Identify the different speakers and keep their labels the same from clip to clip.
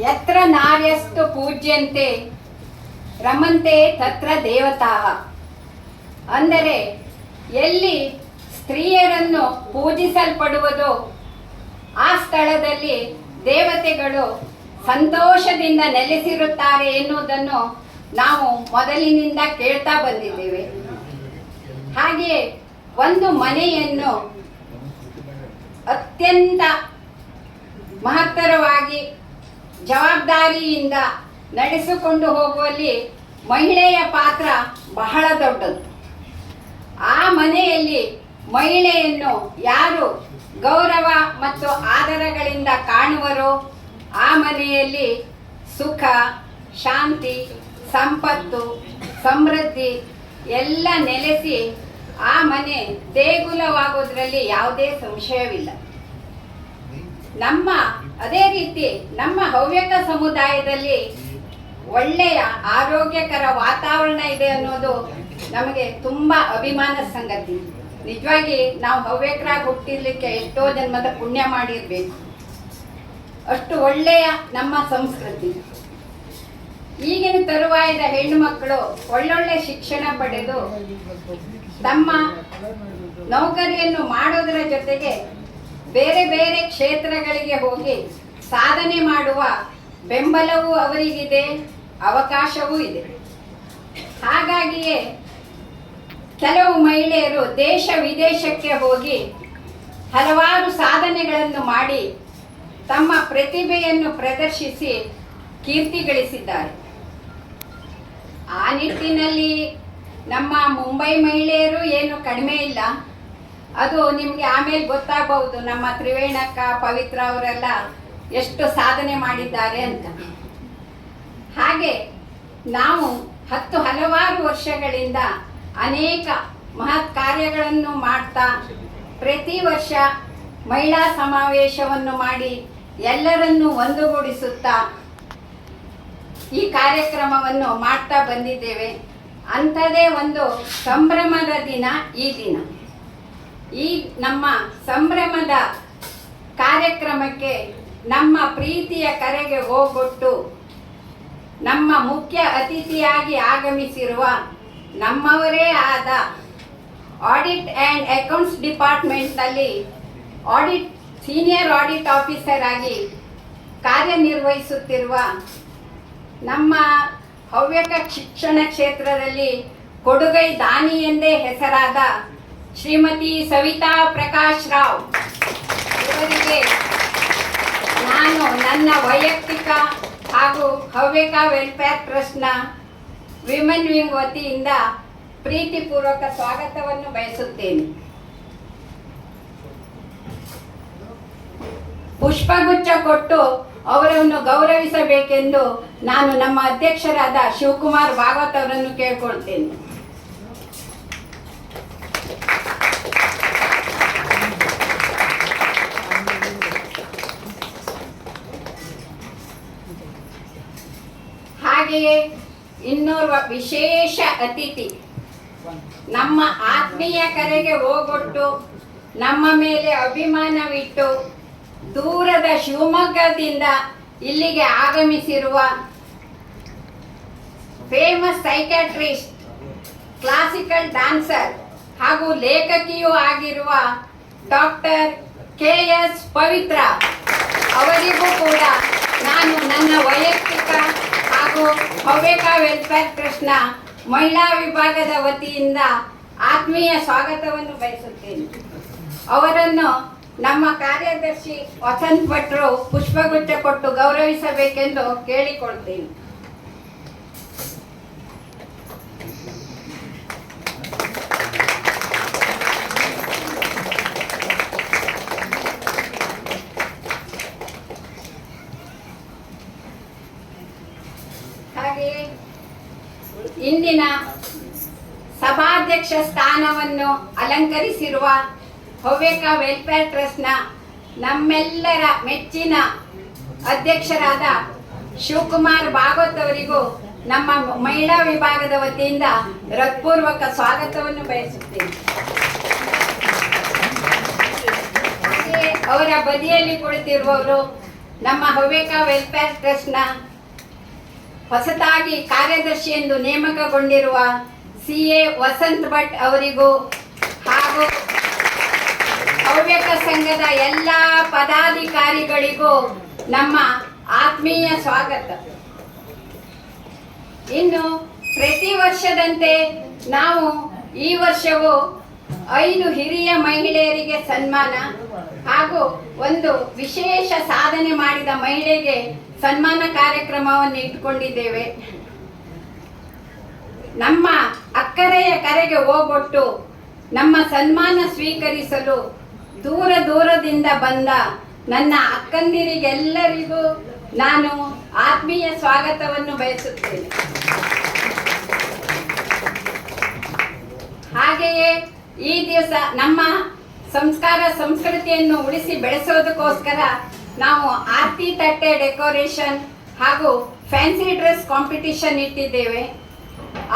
Speaker 1: ಯತ್ರ ನಾರ್ಯಸ್ತು ಪೂಜ್ಯಂತೆ ರಮಂತೆ ತತ್ರ ದೇವತಾಃ. ಅಂದರೆ ಎಲ್ಲಿ ಸ್ತ್ರೀಯರನ್ನು ಪೂಜಿಸಲ್ಪಡುವುದೋ ಆ ಸ್ಥಳದಲ್ಲಿ ದೇವತೆಗಳು ಸಂತೋಷದಿಂದ ನೆಲೆಸಿರುತ್ತಾರೆ ಎನ್ನುವುದನ್ನು ನಾವು ಮೊದಲಿನಿಂದ ಕೇಳ್ತಾ ಬಂದಿದ್ದೇವೆ. ಹಾಗೆಯೇ ಒಂದು ಮನೆಯನ್ನು ಅತ್ಯಂತ ಮಹತ್ತರವಾಗಿ ಜವಾಬ್ದಾರಿಯಿಂದ ನಡೆಸಿಕೊಂಡು ಹೋಗುವಲ್ಲಿ ಮಹಿಳೆಯ ಪಾತ್ರ ಬಹಳ ದೊಡ್ಡದು. ಆ ಮನೆಯಲ್ಲಿ ಮಹಿಳೆಯನ್ನು ಯಾರು ಗೌರವ ಮತ್ತು ಆದರಗಳಿಂದ ಕಾಣುವರೋ ಆ ಮನೆಯಲ್ಲಿ ಸುಖ, ಶಾಂತಿ, ಸಂಪತ್ತು, ಸಮೃದ್ಧಿ ಎಲ್ಲ ನೆಲೆಸಿ ಆ ಮನೆ ದೇಗುಲವಾಗೋದ್ರಲ್ಲಿ ಯಾವುದೇ ಸಂಶಯವಿಲ್ಲ. ಅದೇ ರೀತಿ ನಮ್ಮ ಹವ್ಯಕ ಸಮುದಾಯದಲ್ಲಿ ಒಳ್ಳೆಯ ಆರೋಗ್ಯಕರ ವಾತಾವರಣ ಇದೆ ಅನ್ನೋದು ನಮಗೆ ತುಂಬ ಅಭಿಮಾನದ ಸಂಗತಿ. ನಿಜವಾಗಿ ನಾವು ಹವ್ಯಕರಾಗಿ ಹುಟ್ಟಿರ್ಲಿಕ್ಕೆ ಎಷ್ಟೋ ಜನ್ಮದ ಪುಣ್ಯ ಮಾಡಿರಬೇಕು. ಅಷ್ಟು ಒಳ್ಳೆಯ ನಮ್ಮ ಸಂಸ್ಕೃತಿ. ಈಗಿನ ತರುವಾಯದ ಹೆಣ್ಣು ಮಕ್ಕಳು ಒಳ್ಳೊಳ್ಳೆ ಶಿಕ್ಷಣ ಪಡೆದು ತಮ್ಮ ನೌಕರಿಯನ್ನು ಮಾಡೋದರ ಜೊತೆಗೆ ಬೇರೆ ಬೇರೆ ಕ್ಷೇತ್ರಗಳಿಗೆ ಹೋಗಿ ಸಾಧನೆ ಮಾಡುವ ಬೆಂಬಲವೂ ಅವರಿಗಿದೆ, ಅವಕಾಶವೂ ಇದೆ. ಹಾಗಾಗಿಯೇ ಕೆಲವು ಮಹಿಳೆಯರು ದೇಶ ವಿದೇಶಕ್ಕೆ ಹೋಗಿ ಹಲವಾರು ಸಾಧನೆಗಳನ್ನು ಮಾಡಿ ತಮ್ಮ ಪ್ರತಿಭೆಯನ್ನು ಪ್ರದರ್ಶಿಸಿ ಕೀರ್ತಿ ಗಳಿಸಿದ್ದಾರೆ. ಆ ನಿಟ್ಟಿನಲ್ಲಿ ನಮ್ಮ ಮುಂಬೈ ಮಹಿಳೆಯರು ಏನು ಕಡಿಮೆ ಇಲ್ಲ. ಅದು ನಿಮಗೆ ಆಮೇಲೆ ಗೊತ್ತಾಗಬಹುದು, ನಮ್ಮ ತ್ರಿವೇಣಕ್ಕ, ಪವಿತ್ರ ಅವರೆಲ್ಲ ಎಷ್ಟು ಸಾಧನೆ ಮಾಡಿದ್ದಾರೆ ಅಂತ. ಹಾಗೆ ನಾವು ಹಲವಾರು ವರ್ಷಗಳಿಂದ ಅನೇಕ ಮಹತ್ ಕಾರ್ಯಗಳನ್ನು ಮಾಡ್ತಾ ಪ್ರತಿ ವರ್ಷ ಮಹಿಳಾ ಸಮಾವೇಶವನ್ನು ಮಾಡಿ ಎಲ್ಲರನ್ನೂ ಒಂದುಗೂಡಿಸುತ್ತಾ ಈ ಕಾರ್ಯಕ್ರಮವನ್ನು ಮಾಡ್ತಾ ಬಂದಿದ್ದೇವೆ. ಅಂಥದೇ ಒಂದು ಸಂಭ್ರಮದ ದಿನ ಈ ದಿನ. ಈ ನಮ್ಮ ಸಂಭ್ರಮದ ಕಾರ್ಯಕ್ರಮಕ್ಕೆ ನಮ್ಮ ಪ್ರೀತಿಯ ಕರೆಗೆ ಹೋಗೊಟ್ಟು ನಮ್ಮ ಮುಖ್ಯ ಅತಿಥಿಯಾಗಿ ಆಗಮಿಸಿರುವ ನಮ್ಮವರೇ ಆದ ಆಡಿಟ್ ಆ್ಯಂಡ್ ಅಕೌಂಟ್ಸ್ ಡಿಪಾರ್ಟ್ಮೆಂಟ್ನಲ್ಲಿ ಸೀನಿಯರ್ ಆಡಿಟ್ ಆಫೀಸರ್ ಆಗಿ ಕಾರ್ಯನಿರ್ವಹಿಸುತ್ತಿರುವ ನಮ್ಮ ಹವ್ಯಕ ಶಿಕ್ಷಣ ಕ್ಷೇತ್ರದಲ್ಲಿ ಕೊಡುಗೈ ದಾನಿ ಎಂದೇ ಹೆಸರಾದ ಶ್ರೀಮತಿ ಸವಿತಾ ಪ್ರಕಾಶ್ ರಾವ್ ಇವರಿಗೆ ನಾನು ನನ್ನ ವೈಯಕ್ತಿಕ ಹಾಗೂ ಹವ್ಯಕ ವೆಲ್ಫೇರ್ ಟ್ರಸ್ಟ್ನ ವಿಮೆನ್ ವಿಂಗ್ ವತಿಯಿಂದ ಪ್ರೀತಿಪೂರ್ವಕ ಸ್ವಾಗತವನ್ನು ಬಯಸುತ್ತೇನೆ. ಪುಷ್ಪಗುಚ್ಛ ಕೊಟ್ಟು ಅವರನ್ನು ಗೌರವಿಸಬೇಕೆಂದು ನಾನು ನಮ್ಮ ಅಧ್ಯಕ್ಷರಾದ ಶಿವಕುಮಾರ್ ಭಾಗವತ್ ಅವರನ್ನು ಕೇಳಿಕೊಳ್ತೇನೆ. ಹಾಗೆಯೇ ಇನ್ನೋರ್ವ ವಿಶೇಷ ಅತಿಥಿ ನಮ್ಮ ಆತ್ಮೀಯ ಕರೆಗೆ ಹೋಗೊಟ್ಟು ನಮ್ಮ ಮೇಲೆ ಅಭಿಮಾನವಿಟ್ಟು ದೂರದ ಶಿವಮೊಗ್ಗದಿಂದ ಇಲ್ಲಿಗೆ ಆಗಮಿಸಿರುವ ಫೇಮಸ್ ಸೈಕ್ಯಾಟ್ರಿಸ್ಟ್, ಕ್ಲಾಸಿಕಲ್ ಡ್ಯಾನ್ಸರ್ ಹಾಗೂ ಲೇಖಕಿಯೂ ಆಗಿರುವ ಡಾಕ್ಟರ್ KS ಪವಿತ್ರ ಅವರಿಗೂ ಕೂಡ ನಾನು ನನ್ನ ವೈಯಕ್ತಿಕ ಹಾಗೂ ಹವ್ಯಕ ವೆಲ್ಫೇರ್ ಟ್ರಸ್ಟ್ನ ಮಹಿಳಾ ವಿಭಾಗದ ವತಿಯಿಂದ ಆತ್ಮೀಯ ಸ್ವಾಗತವನ್ನು ಬಯಸುತ್ತೇನೆ. ಅವರನ್ನು ನಮ್ಮ ಕಾರ್ಯದರ್ಶಿ ವಸಂತ್ ಭಟ್ರು ಪುಷ್ಪಗುಚ್ಛ ಕೊಟ್ಟು ಗೌರವಿಸಬೇಕೆಂದು ಕೇಳಿಕೊಳ್ತೇನೆ. ಹಾಗೆಯೇ ಇಂದಿನ ಸಭಾಧ್ಯಕ್ಷ ಸ್ಥಾನವನ್ನು ಅಲಂಕರಿಸಿರುವ ಹವ್ಯಕ ವೆಲ್ಫೇರ್ ಟ್ರಸ್ಟ್ನ ನಮ್ಮೆಲ್ಲರ ಮೆಚ್ಚಿನ ಅಧ್ಯಕ್ಷರಾದ ಶಿವಕುಮಾರ್ ಭಾಗವತ್ ಅವರಿಗೂ ನಮ್ಮ ಮಹಿಳಾ ವಿಭಾಗದ ವತಿಯಿಂದ ಹೃತ್ಪೂರ್ವಕ ಸ್ವಾಗತವನ್ನು ಬಯಸುತ್ತೇನೆ. ಹಾಗೆಯೇ ಅವರ ಬದಿಯಲ್ಲಿ ಕುಳಿತಿರುವವರು ನಮ್ಮ ಹವ್ಯಕ ವೆಲ್ಫೇರ್ ಟ್ರಸ್ಟ್ನ ಹೊಸದಾಗಿ ಕಾರ್ಯದರ್ಶಿ ಎಂದು ನೇಮಕಗೊಂಡಿರುವ CA ವಸಂತ್ ಭಟ್ ಅವರಿಗೂ ಹಾಗೂ ಹವ್ಯಕ ಸಂಘದ ಎಲ್ಲ ಪದಾಧಿಕಾರಿಗಳಿಗೂ ನಮ್ಮ ಆತ್ಮೀಯ ಸ್ವಾಗತ. ಇನ್ನು ಪ್ರತಿ ವರ್ಷದಂತೆ ನಾವು ಈ ವರ್ಷವೂ 5 ಹಿರಿಯ ಮಹಿಳೆಯರಿಗೆ ಸನ್ಮಾನ ಹಾಗೂ ಒಂದು ವಿಶೇಷ ಸಾಧನೆ ಮಾಡಿದ ಮಹಿಳೆಗೆ ಸನ್ಮಾನ ಕಾರ್ಯಕ್ರಮವನ್ನು ಇಟ್ಟುಕೊಂಡಿದ್ದೇವೆ. ನಮ್ಮ ಅಕ್ಕರೆಯ ಕರೆಗೆ ಹೋಗೊಟ್ಟು ನಮ್ಮ ಸನ್ಮಾನ ಸ್ವೀಕರಿಸಲು ದೂರ ದೂರದಿಂದ ಬಂದ ನನ್ನ ಅಕ್ಕಂದಿರಿಗೆಲ್ಲರಿಗೂ ನಾನು ಆತ್ಮೀಯ ಸ್ವಾಗತವನ್ನು ಬಯಸುತ್ತೇನೆ. ಹಾಗೆಯೇ ಈ ದಿವಸ ನಮ್ಮ ಸಂಸ್ಕಾರ ಸಂಸ್ಕೃತಿಯನ್ನು ಉಳಿಸಿ ಬೆಳೆಸೋದಕ್ಕೋಸ್ಕರ ನಾವು ಆರತಿ ತಟ್ಟೆ ಡೆಕೋರೇಷನ್ ಹಾಗೂ ಫ್ಯಾನ್ಸಿ ಡ್ರೆಸ್ ಕಾಂಪಿಟಿಷನ್ ಇಟ್ಟಿದ್ದೇವೆ.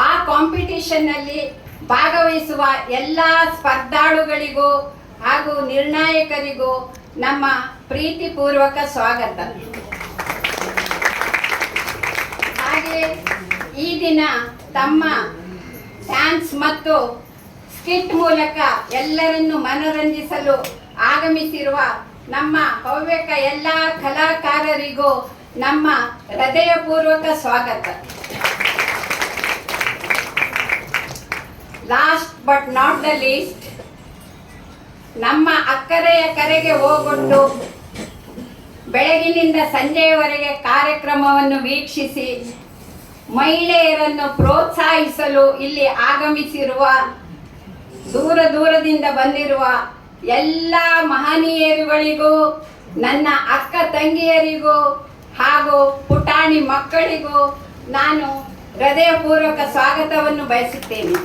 Speaker 1: ಆ ಕಾಂಪಿಟಿಷನ್ನಲ್ಲಿ ಭಾಗವಹಿಸುವ ಎಲ್ಲ ಸ್ಪರ್ಧಾಳುಗಳಿಗೂ ಹಾಗೂ ನಿರ್ಣಾಯಕರಿಗೂ ನಮ್ಮ ಪ್ರೀತಿಪೂರ್ವಕ ಸ್ವಾಗತ. ಹಾಗೆ ಈ ದಿನ ತಮ್ಮ ಡ್ಯಾನ್ಸ್ ಮತ್ತು ಸ್ಕಿಟ್ ಮೂಲಕ ಎಲ್ಲರನ್ನು ಮನರಂಜಿಸಲು ಆಗಮಿಸಿರುವ ನಮ್ಮ ಹವ್ಯಕ ಎಲ್ಲ ಕಲಾಕಾರರಿಗೂ ನಮ್ಮ ಹೃದಯಪೂರ್ವಕ ಸ್ವಾಗತ. Last but not the least, ನಮ್ಮ ಅಕ್ಕರೆಯ ಕರೆಗೆ ಹೋಗೊಟ್ಟು ಬೆಳಗಿನಿಂದ ಸಂಜೆಯವರೆಗೆ ಕಾರ್ಯಕ್ರಮವನ್ನು ವೀಕ್ಷಿಸಿ ಮಹಿಳೆಯರನ್ನು ಪ್ರೋತ್ಸಾಹಿಸಲು ಇಲ್ಲಿ ಆಗಮಿಸಿರುವ ದೂರ ದೂರದಿಂದ ಬಂದಿರುವ ಎಲ್ಲ ಮಹನೀಯರುಗಳಿಗೂ, ನನ್ನ ಅಕ್ಕ ತಂಗಿಯರಿಗೂ ಹಾಗೂ ಪುಟಾಣಿ ಮಕ್ಕಳಿಗೂ ನಾನು ಹೃದಯಪೂರ್ವಕ ಸ್ವಾಗತವನ್ನು ಬಯಸುತ್ತೇನೆ.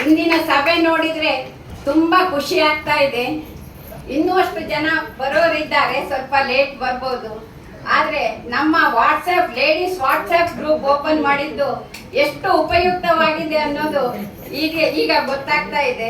Speaker 1: ಇಂದಿನ ಸಭೆ ನೋಡಿದರೆ ತುಂಬ ಖುಷಿ ಆಗ್ತಾ ಇದೆ. ಇನ್ನೂ ಅಷ್ಟು ಜನ ಬರೋರಿದ್ದಾರೆ, ಸ್ವಲ್ಪ ಲೇಟ್ ಬರ್ಬೋದು. ಆದರೆ ನಮ್ಮ ಲೇಡೀಸ್ ವಾಟ್ಸಪ್ ಗ್ರೂಪ್ ಓಪನ್ ಮಾಡಿದ್ದು ಎಷ್ಟು ಉಪಯುಕ್ತವಾಗಿದೆ ಅನ್ನೋದು ಈಗ ಗೊತ್ತಾಗ್ತಾ ಇದೆ.